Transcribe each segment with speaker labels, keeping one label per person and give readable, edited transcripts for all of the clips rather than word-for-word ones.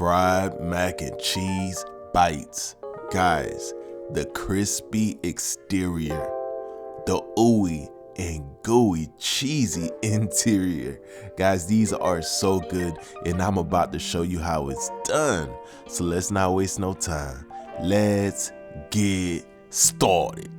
Speaker 1: Fried mac and cheese bites. Guys, the crispy exterior, the ooey and gooey cheesy interior. Guys, these are so good and I'm about to show you how it's done. So let's not waste no time. Let's get started.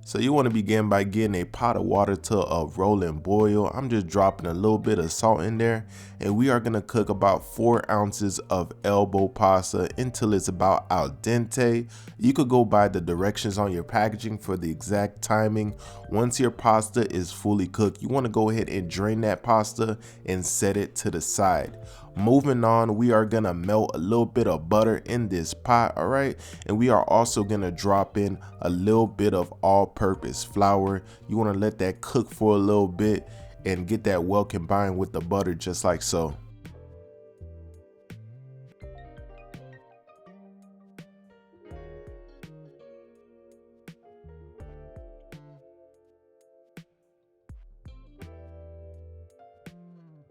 Speaker 1: So you want to begin by getting a pot of water to a rolling boil. I'm just dropping a little bit of salt in there, and we are going to cook about 4 ounces of elbow pasta until it's about al dente. You could go by the directions on your packaging for the exact timing. Once your pasta is fully cooked, you want to go ahead and drain that pasta and set it to the side. Moving on, we are gonna melt a little bit of butter in this pot, all right? And we are also gonna drop in a little bit of all-purpose flour. You wanna let that cook for a little bit and get that well combined with the butter, just like so.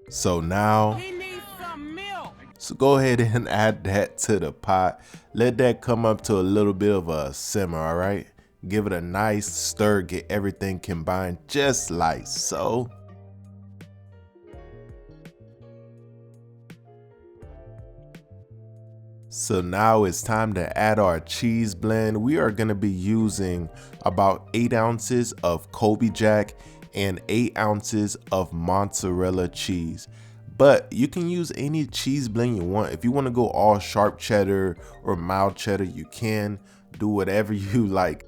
Speaker 1: So now, so go ahead and add that to the pot. Let that come up to a little bit of a simmer, all right? Give it a nice stir, get everything combined just like so. So now it's time to add our cheese blend. We are gonna be using about 8 ounces of Colby Jack and 8 ounces of mozzarella cheese. But you can use any cheese blend you want. If you want to go all sharp cheddar or mild cheddar, you can do whatever you like.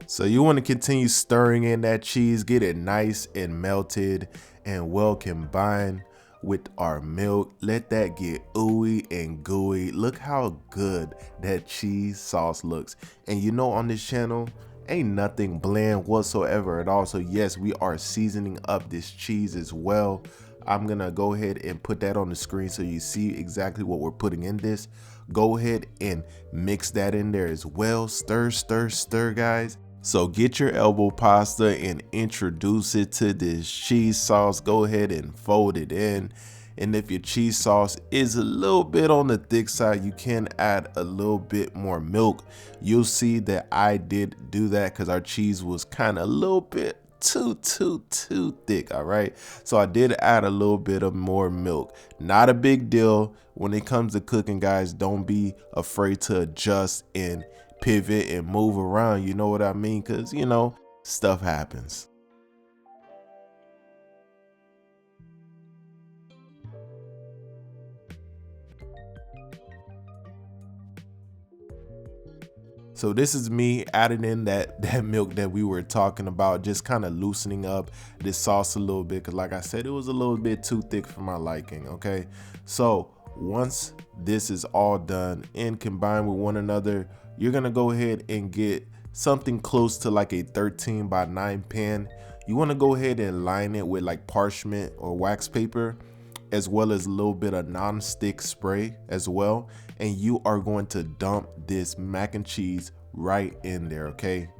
Speaker 1: So you want to continue stirring in that cheese, get it nice and melted and well combined with our milk. Let that get ooey and gooey. Look how good that cheese sauce looks. And you know, on this channel, ain't nothing bland whatsoever at all. So yes, we are seasoning up this cheese as well. I'm gonna go ahead and put that on the screen so you see exactly what we're putting in this. Go ahead and mix that in there as well. Stir, stir, stir, guys. So get your elbow pasta and introduce it to this cheese sauce. Go ahead and fold it in. And if your cheese sauce is a little bit on the thick side, you can add a little bit more milk. You'll see that I did do that because our cheese was kind of a little bit too thick, all right? So I did add a little bit of more milk. Not a big deal. When it comes to cooking, guys, don't be afraid to adjust and pivot and move around. You know what I mean? Because, you know, stuff happens. So this is me adding in that milk that we were talking about, just kind of loosening up this sauce a little bit, because like I said, it was a little bit too thick for my liking, okay? So once this is all done and combined with one another, you're gonna go ahead and get something close to like a 13 by 9 pan. You wanna go ahead and line it with like parchment or wax paper, as well as a little bit of non-stick spray as well. And you are going to dump this mac and cheese right in there, okay?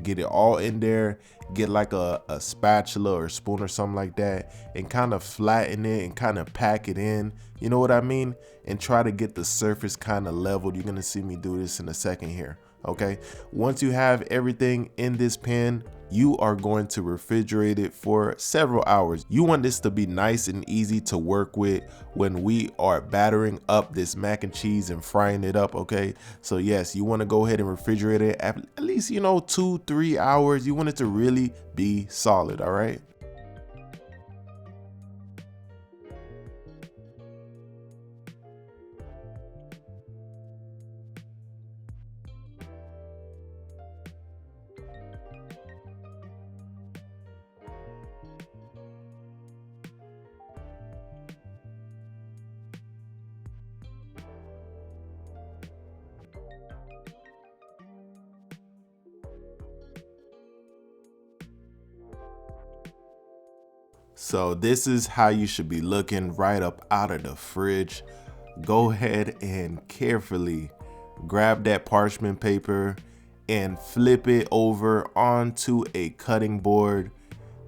Speaker 1: Get it all in there, get like a spatula or spoon or something like that, and kind of flatten it and kind of pack it in, you know what I mean? And try to get the surface kind of leveled. You're gonna see me do this in a second here, okay? Once you have everything in this pan, you are going to refrigerate it for several hours. You want this to be nice and easy to work with when we are battering up this mac and cheese and frying it up, okay? So yes, you want to go ahead and refrigerate it at least, you know, 2-3 hours. You want it to really be solid, all right? So this is how you should be looking right up out of the fridge. Go ahead and carefully grab that parchment paper and flip it over onto a cutting board,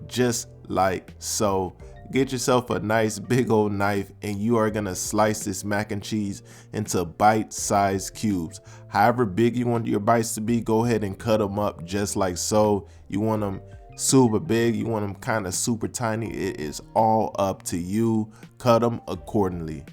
Speaker 1: just like so. Get yourself a nice big old knife and you are gonna slice this mac and cheese into bite-sized cubes. However big you want your bites to be, go ahead and cut them up just like so. You want them super big, you want them kind of super tiny, it is all up to you. Cut them accordingly.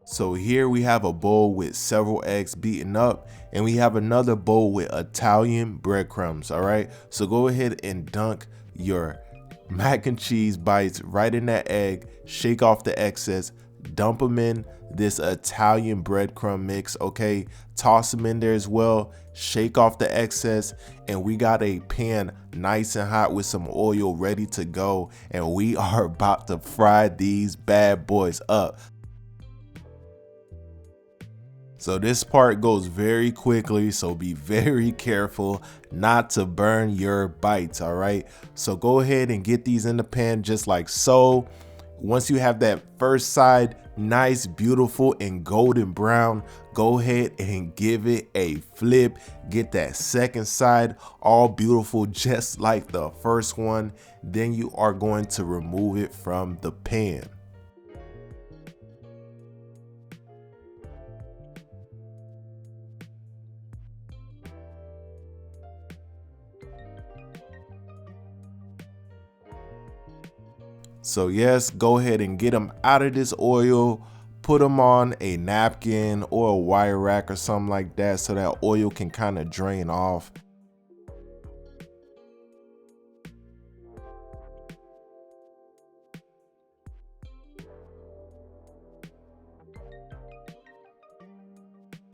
Speaker 1: So here we have a bowl with several eggs beaten up, and we have another bowl with Italian breadcrumbs. All right, so go ahead and dunk your mac and cheese bites right in that egg, shake off the excess, dump them in this Italian breadcrumb mix. Okay, toss them in there as well, shake off the excess, and we got a pan nice and hot with some oil ready to go, and we are about to fry these bad boys up. So this part goes very quickly, so be very careful not to burn your bites. All right, so go ahead and get these in the pan just like so. Once you have that first side nice, beautiful, and golden brown, go ahead and give it a flip. Get that second side all beautiful just like the first one. Then you are going to remove it from the pan. So yes, go ahead and get them out of this oil, put them on a napkin or a wire rack or something like that so that oil can kind of drain off.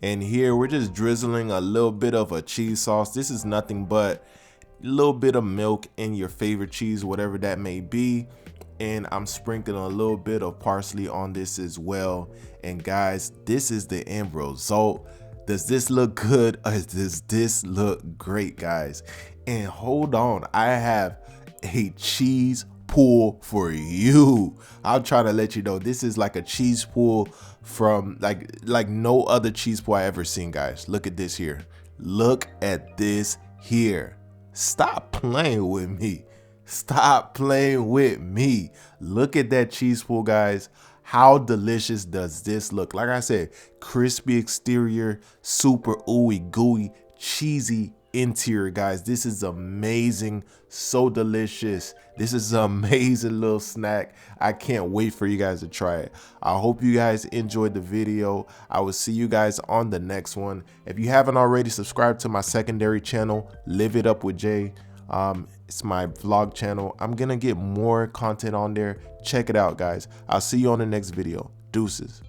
Speaker 1: And here we're just drizzling a little bit of a cheese sauce. This is nothing but a little bit of milk and your favorite cheese, whatever that may be. And I'm sprinkling a little bit of parsley on this as well. And guys, this is the end result. Does this look good or does this look great, guys? And hold on, I have a cheese pool for you. I'll try to let you know this is like a cheese pool from like no other cheese pool I ever seen, guys. Look at this here. Look at this here. Stop playing with me. Stop playing with me. Look at that cheese pool, guys. How delicious does this look? Like I said, crispy exterior, super ooey gooey, cheesy interior, guys. This is amazing. So delicious. This is an amazing little snack. I can't wait for you guys to try it. I hope you guys enjoyed the video. I will see you guys on the next one. If you haven't already, subscribe to my secondary channel, Live It Up with Jay. It's my vlog channel. I'm gonna get more content on there. Check it out, guys. I'll see you on the next video. Deuces.